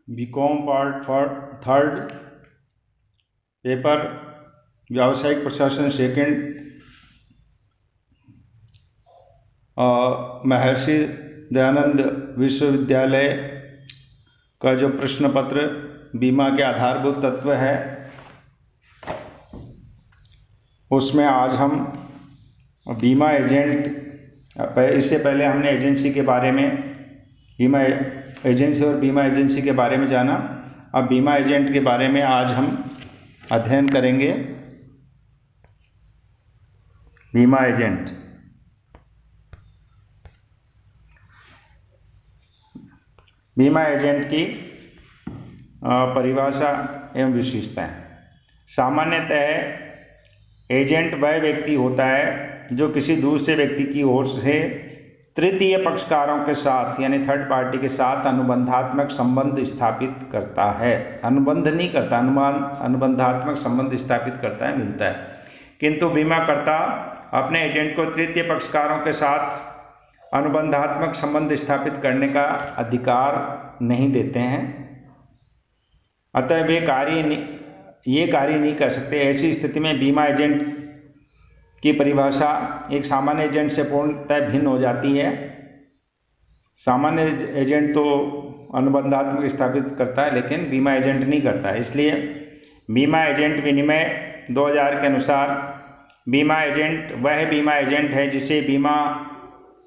BCom part third paper व्यावसायिक प्रशासन second Maharshi Dayanand विश्वविद्यालय का जो प्रश्न पत्र बीमा के आधारभूत तत्व है उसमें आज हम बीमा एजेंट, इससे पहले हमने एजेंसी के बारे में, बीमा एजेंसी और बीमा एजेंसी के बारे में जाना। अब बीमा एजेंट के बारे में आज हम अध्ययन करेंगे। बीमा एजेंट, बीमा एजेंट की परिभाषा एवं विशेषताएं। सामान्यतः एजेंट वह व्यक्ति होता है जो किसी दूसरे व्यक्ति की ओर से तृतीय पक्षकारों के साथ यानी थर्ड पार्टी के साथ अनुबंधात्मक संबंध स्थापित करता है। अनुबंध नहीं करता, अनुबंधात्मक संबंध स्थापित करता है, मिलता है। किंतु बीमाकर्ता अपने एजेंट को तृतीय पक्षकारों के साथ अनुबंधात्मक संबंध स्थापित करने का अधिकार नहीं देते हैं, अतः वे कार्य नहीं कर सकते। ऐसी स्थिति में बीमा एजेंट की परिभाषा एक सामान्य एजेंट से पूर्णतः भिन्न हो जाती है। सामान्य एजेंट तो अनुबंधात्मक स्थापित करता है लेकिन बीमा एजेंट नहीं करता है। इसलिए बीमा एजेंट विनिमय 2000 के अनुसार बीमा एजेंट वह बीमा एजेंट है जिसे बीमा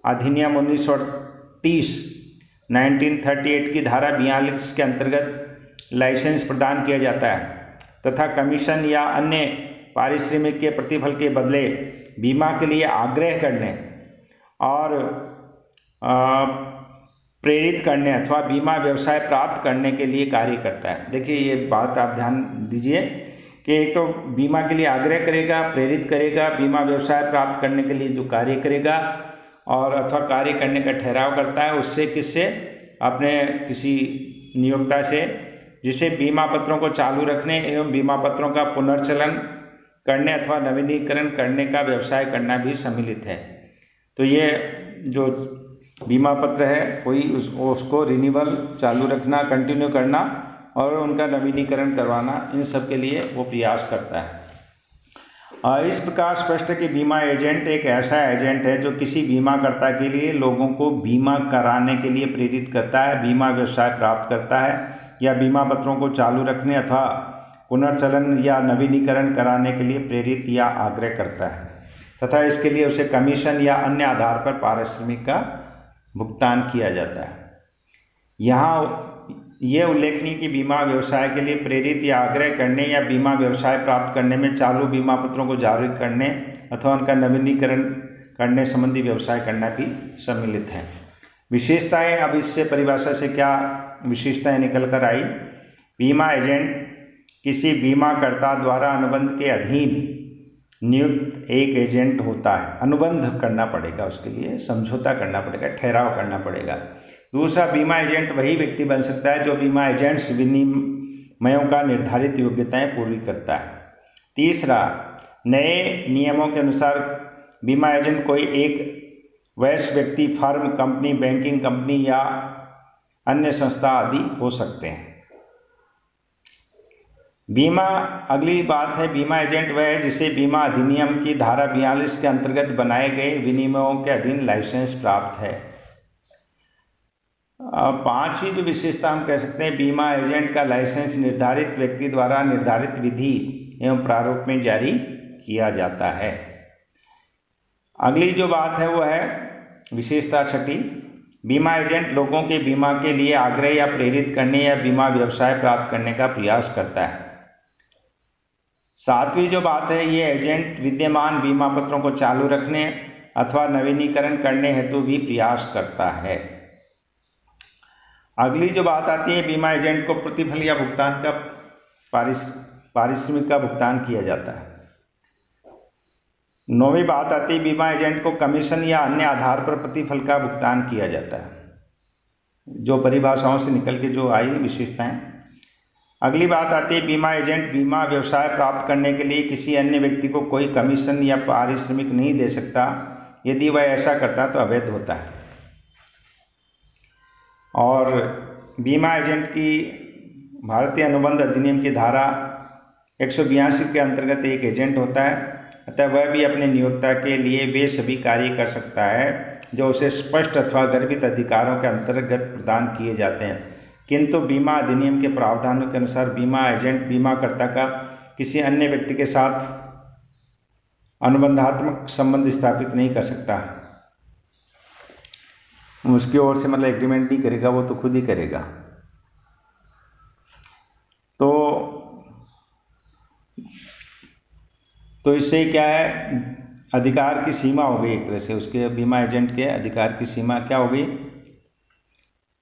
अधिनियम 1938 की धारा 42 के अंतर्गत लाइसेंस प्रदान किया जाता है तथा कमीशन या अन्य पारिश्रमिक के प्रतिफल के बदले बीमा के लिए आग्रह करने और प्रेरित करने अथवा बीमा व्यवसाय प्राप्त करने के लिए कार्य करता है। देखिए, ये बात आप ध्यान दीजिए कि एक तो बीमा के लिए आग्रह करेगा, प्रेरित करेगा, बीमा व्यवसाय प्राप्त करने के लिए जो कार्य करेगा और अथवा कार्य करने का ठहराव करता है, उससे किससे? अपने किसी नियोक्ता से, जिसे बीमा पत्रों को चालू रखने एवं बीमा पत्रों का पुनर्चलन करने अथवा नवीनीकरण करने का व्यवसाय करना भी सम्मिलित है। तो ये जो बीमा पत्र है कोई उसको रिन्यूअल चालू रखना, कंटिन्यू करना और उनका नवीनीकरण करवाना, इन सब के लिए वो प्रयास करता है। इस प्रकार स्पष्ट है कि बीमा एजेंट एक ऐसा एजेंट है जो किसी बीमाकर्ता के लिए लोगों को बीमा कराने के लिए प्रेरित करता है, बीमा व्यवसाय प्राप्त करता है या बीमा पत्रों को चालू रखने अथवा पुनर्चलन या नवीनीकरण कराने के लिए प्रेरित या आग्रह करता है तथा इसके लिए उसे कमीशन या अन्य आधार पर पारिश्रमिक का भुगतान किया जाता है। यहाँ यह उल्लेखनीय कि बीमा व्यवसाय के लिए प्रेरित या आग्रह करने या बीमा व्यवसाय प्राप्त करने में चालू बीमा पत्रों को जारी करने अथवा उनका नवीनीकरण करने संबंधी व्यवसाय करना भी सम्मिलित है। विशेषताएं, अब इससे परिभाषा से क्या विशेषताएं निकल कर आई? बीमा एजेंट किसी बीमाकर्ता द्वारा अनुबंध के अधीन नियुक्त एक एजेंट होता है। अनुबंध करना पड़ेगा, उसके लिए समझौता करना पड़ेगा, ठहराव करना पड़ेगा। दूसरा, बीमा एजेंट वही व्यक्ति बन सकता है जो बीमा एजेंट्स विनिमयों का निर्धारित योग्यताएं पूरी करता है। तीसरा, नए नियमों के अनुसार बीमा एजेंट कोई एक वैश्य व्यक्ति, फर्म, कंपनी, बैंकिंग कंपनी या अन्य संस्था आदि हो सकते हैं। बीमा, अगली बात है, बीमा एजेंट वह है जिसे बीमा अधिनियम की धारा 42 के अंतर्गत बनाए गए विनिमयों के अधीन लाइसेंस प्राप्त है। पांचवी जो विशेषता हम कह सकते हैं, बीमा एजेंट का लाइसेंस निर्धारित व्यक्ति द्वारा निर्धारित विधि एवं प्रारूप में जारी किया जाता है। अगली जो बात है वो है विशेषता छठी, बीमा एजेंट लोगों के बीमा के लिए आग्रह या प्रेरित करने या बीमा व्यवसाय प्राप्त करने का प्रयास करता है। सातवीं जो बात है, ये एजेंट विद्यमान बीमा पत्रों को चालू रखने अथवा नवीनीकरण करने हेतु भी प्रयास करता है। अगली जो बात आती है, बीमा एजेंट को प्रतिफल या भुगतान का पारिश्रमिक का भुगतान किया जाता है। नौवीं बात आती है, बीमा एजेंट को कमीशन या अन्य आधार पर प्रतिफल का भुगतान किया जाता है। जो परिभाषाओं से निकल के जो आई विशेषताएं। अगली बात आती है, बीमा एजेंट बीमा व्यवसाय प्राप्त करने के लिए किसी अन्य व्यक्ति को कोई कमीशन या पारिश्रमिक नहीं दे सकता। यदि वह ऐसा करता तो अवैध होता है। और बीमा एजेंट की भारतीय अनुबंध अधिनियम की धारा 182 के अंतर्गत एक एजेंट होता है, अतः वह भी अपने नियोक्ता के लिए वे सभी कार्य कर सकता है जो उसे स्पष्ट अथवा गर्भित अधिकारों के अंतर्गत प्रदान किए जाते हैं। किंतु बीमा अधिनियम के प्रावधानों के अनुसार बीमा एजेंट बीमाकर्ता का किसी अन्य व्यक्ति के साथ अनुबंधात्मक संबंध स्थापित नहीं कर सकता। उसकी ओर से मतलब एग्रीमेंट नहीं करेगा, वो तो खुद ही करेगा। तो इससे क्या है, अधिकार की सीमा हो गई एक तरह से, उसके बीमा एजेंट के अधिकार की सीमा क्या हो गई।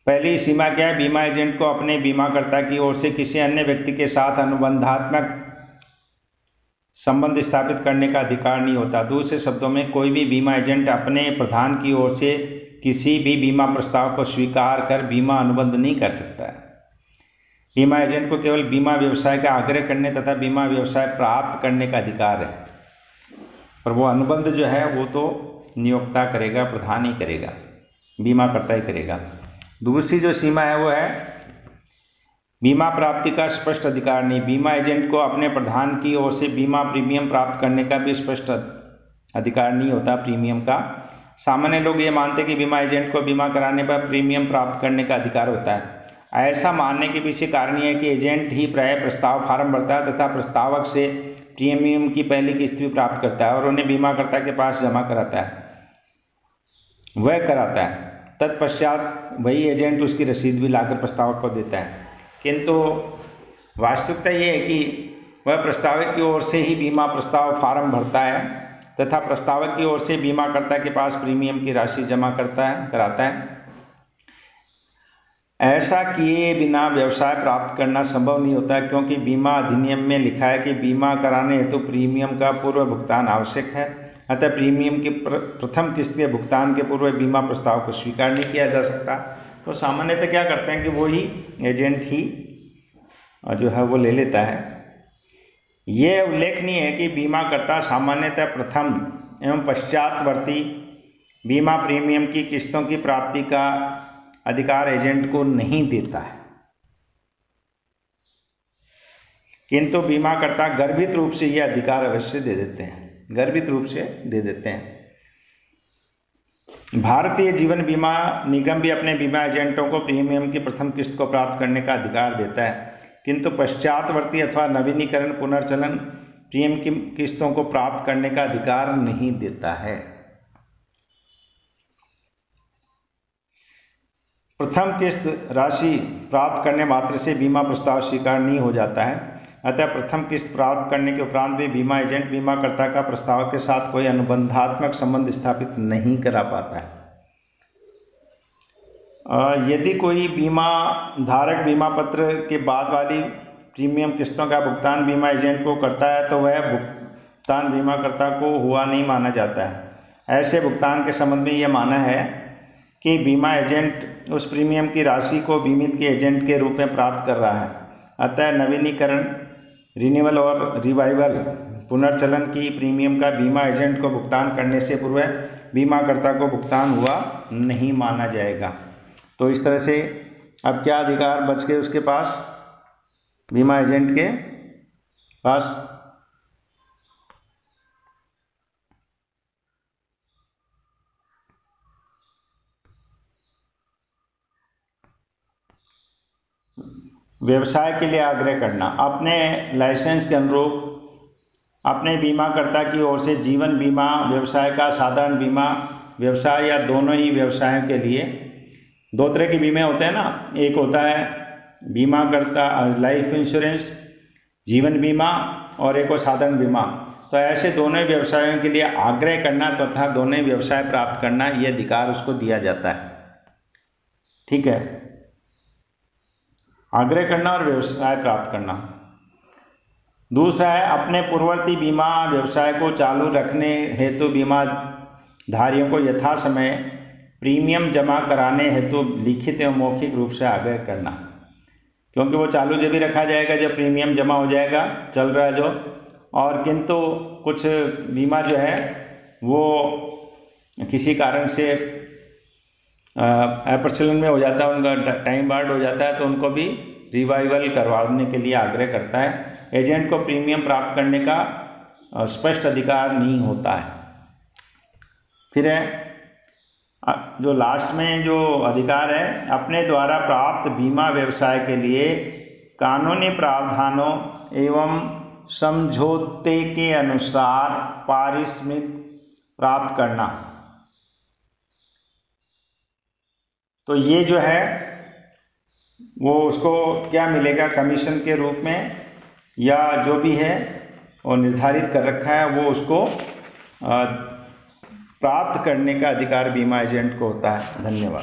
पहली सीमा क्या है, बीमा एजेंट को अपने बीमाकर्ता की ओर से किसी अन्य व्यक्ति के साथ अनुबंधात्मक संबंध स्थापित करने का अधिकार नहीं होता। दूसरे शब्दों में, कोई भी बीमा एजेंट अपने प्रधान की ओर से किसी भी बीमा प्रस्ताव को स्वीकार कर बीमा अनुबंध नहीं कर सकता है। बीमा एजेंट को केवल बीमा व्यवसाय का आग्रह करने तथा बीमा व्यवसाय प्राप्त करने का अधिकार है, पर वो अनुबंध जो है वो तो नियोक्ता करेगा, प्रधान ही करेगा, बीमाकर्ता ही करेगा। दूसरी जो सीमा है वो है बीमा प्राप्ति का स्पष्ट अधिकार नहीं। बीमा एजेंट को अपने प्रधान की ओर से बीमा प्रीमियम प्राप्त करने का भी स्पष्ट अधिकार नहीं होता प्रीमियम का। सामान्य लोग ये मानते हैं कि बीमा एजेंट को बीमा कराने पर प्रीमियम प्राप्त करने का अधिकार होता है। ऐसा मानने के पीछे कारण यह है कि एजेंट ही प्रायः प्रस्ताव फार्म भरता है तथा प्रस्तावक से प्रीमियम की पहली किस्त भी प्राप्त करता है और उन्हें बीमाकर्ता के पास जमा कराता है, वह कराता है। तत्पश्चात वही एजेंट उसकी रसीद भी लाकर प्रस्तावक को देता है। किंतु वास्तविकता ये है कि वह प्रस्तावक की ओर से ही बीमा प्रस्ताव फार्म भरता है तथा प्रस्तावक की ओर से बीमाकर्ता के पास प्रीमियम की राशि जमा कराता है। ऐसा किए बिना व्यवसाय प्राप्त करना संभव नहीं होता, क्योंकि बीमा अधिनियम में लिखा है कि बीमा कराने हेतु प्रीमियम का पूर्व भुगतान आवश्यक है। अतः प्रीमियम की प्रथम किस्त के भुगतान के पूर्व बीमा प्रस्ताव को स्वीकार नहीं किया जा सकता। तो सामान्यतः क्या करते हैं कि वो ही एजेंट ही जो है वो ले लेता है। ये उल्लेखनीय है कि बीमाकर्ता सामान्यतः प्रथम एवं पश्चातवर्ती बीमा प्रीमियम की किस्तों की प्राप्ति का अधिकार एजेंट को नहीं देता है, किंतु बीमाकर्ता गर्भित रूप से यह अधिकार अवश्य दे देते हैं, गर्भित रूप से दे देते हैं। भारतीय जीवन बीमा निगम भी अपने बीमा एजेंटों को प्रीमियम की प्रथम किस्त को प्राप्त करने का अधिकार देता है, किंतु पश्चातवर्ती अथवा नवीनीकरण पुनर्चलन प्रीमियम की किस्तों को प्राप्त करने का अधिकार नहीं देता है। प्रथम किस्त राशि प्राप्त करने मात्र से बीमा प्रस्ताव स्वीकार नहीं हो जाता है। अतः प्रथम किस्त प्राप्त करने के उपरांत भी बीमा एजेंट बीमाकर्ता का प्रस्ताव के साथ कोई अनुबंधात्मक संबंध स्थापित नहीं करा पाता है। यदि कोई बीमा धारक बीमा पत्र के बाद वाली प्रीमियम किस्तों का भुगतान बीमा एजेंट को करता है तो वह भुगतान बीमाकर्ता को हुआ नहीं माना जाता है। ऐसे भुगतान के संबंध में यह माना है कि बीमा एजेंट उस प्रीमियम की राशि को बीमित के एजेंट के रूप में प्राप्त कर रहा है। अतः नवीनीकरण, रिन्यूअल और रिवाइवल पुनर्चलन की प्रीमियम का बीमा एजेंट को भुगतान करने से पूर्व बीमाकर्ता को भुगतान हुआ नहीं माना जाएगा। तो इस तरह से अब क्या अधिकार बच गए उसके पास, बीमा एजेंट के पास? व्यवसाय के लिए आग्रह करना। अपने लाइसेंस के अनुरूप अपने बीमाकर्ता की ओर से जीवन बीमा, व्यवसाय का साधारण बीमा, व्यवसाय या दोनों ही व्यवसायों के लिए दो तरह के बीमे होते हैं ना। एक होता है बीमाकर्ता लाइफ इंश्योरेंस, जीवन बीमा, और एक और साधारण बीमा। तो ऐसे दोनों व्यवसायों के लिए आग्रह करना तथा दोनों व्यवसाय प्राप्त करना, ये अधिकार उसको दिया जाता है। ठीक है, आग्रह करना और व्यवसाय प्राप्त करना। दूसरा है अपने पूर्ववर्ती बीमा व्यवसाय को चालू रखने हेतु बीमा धारियों को यथा समय प्रीमियम जमा कराने हेतु लिखित एवं मौखिक रूप से आग्रह करना, क्योंकि वो चालू जब भी रखा जाएगा जब प्रीमियम जमा हो जाएगा, चल रहा है जो। और किंतु कुछ बीमा जो है वो किसी कारण से अप्रचलन में हो जाता है, उनका टाइम बार्ड हो जाता है, तो उनको भी रिवाइवल करवाने के लिए आग्रह करता है। एजेंट को प्रीमियम प्राप्त करने का स्पष्ट अधिकार नहीं होता है। फिर है जो लास्ट में जो अधिकार है, अपने द्वारा प्राप्त बीमा व्यवसाय के लिए कानूनी प्रावधानों एवं समझौते के अनुसार पारिश्रमिक प्राप्त करना। तो ये जो है वो उसको क्या मिलेगा कमीशन के रूप में, या जो भी है वो निर्धारित कर रखा है, वो उसको प्राप्त करने का अधिकार बीमा एजेंट को होता है। धन्यवाद।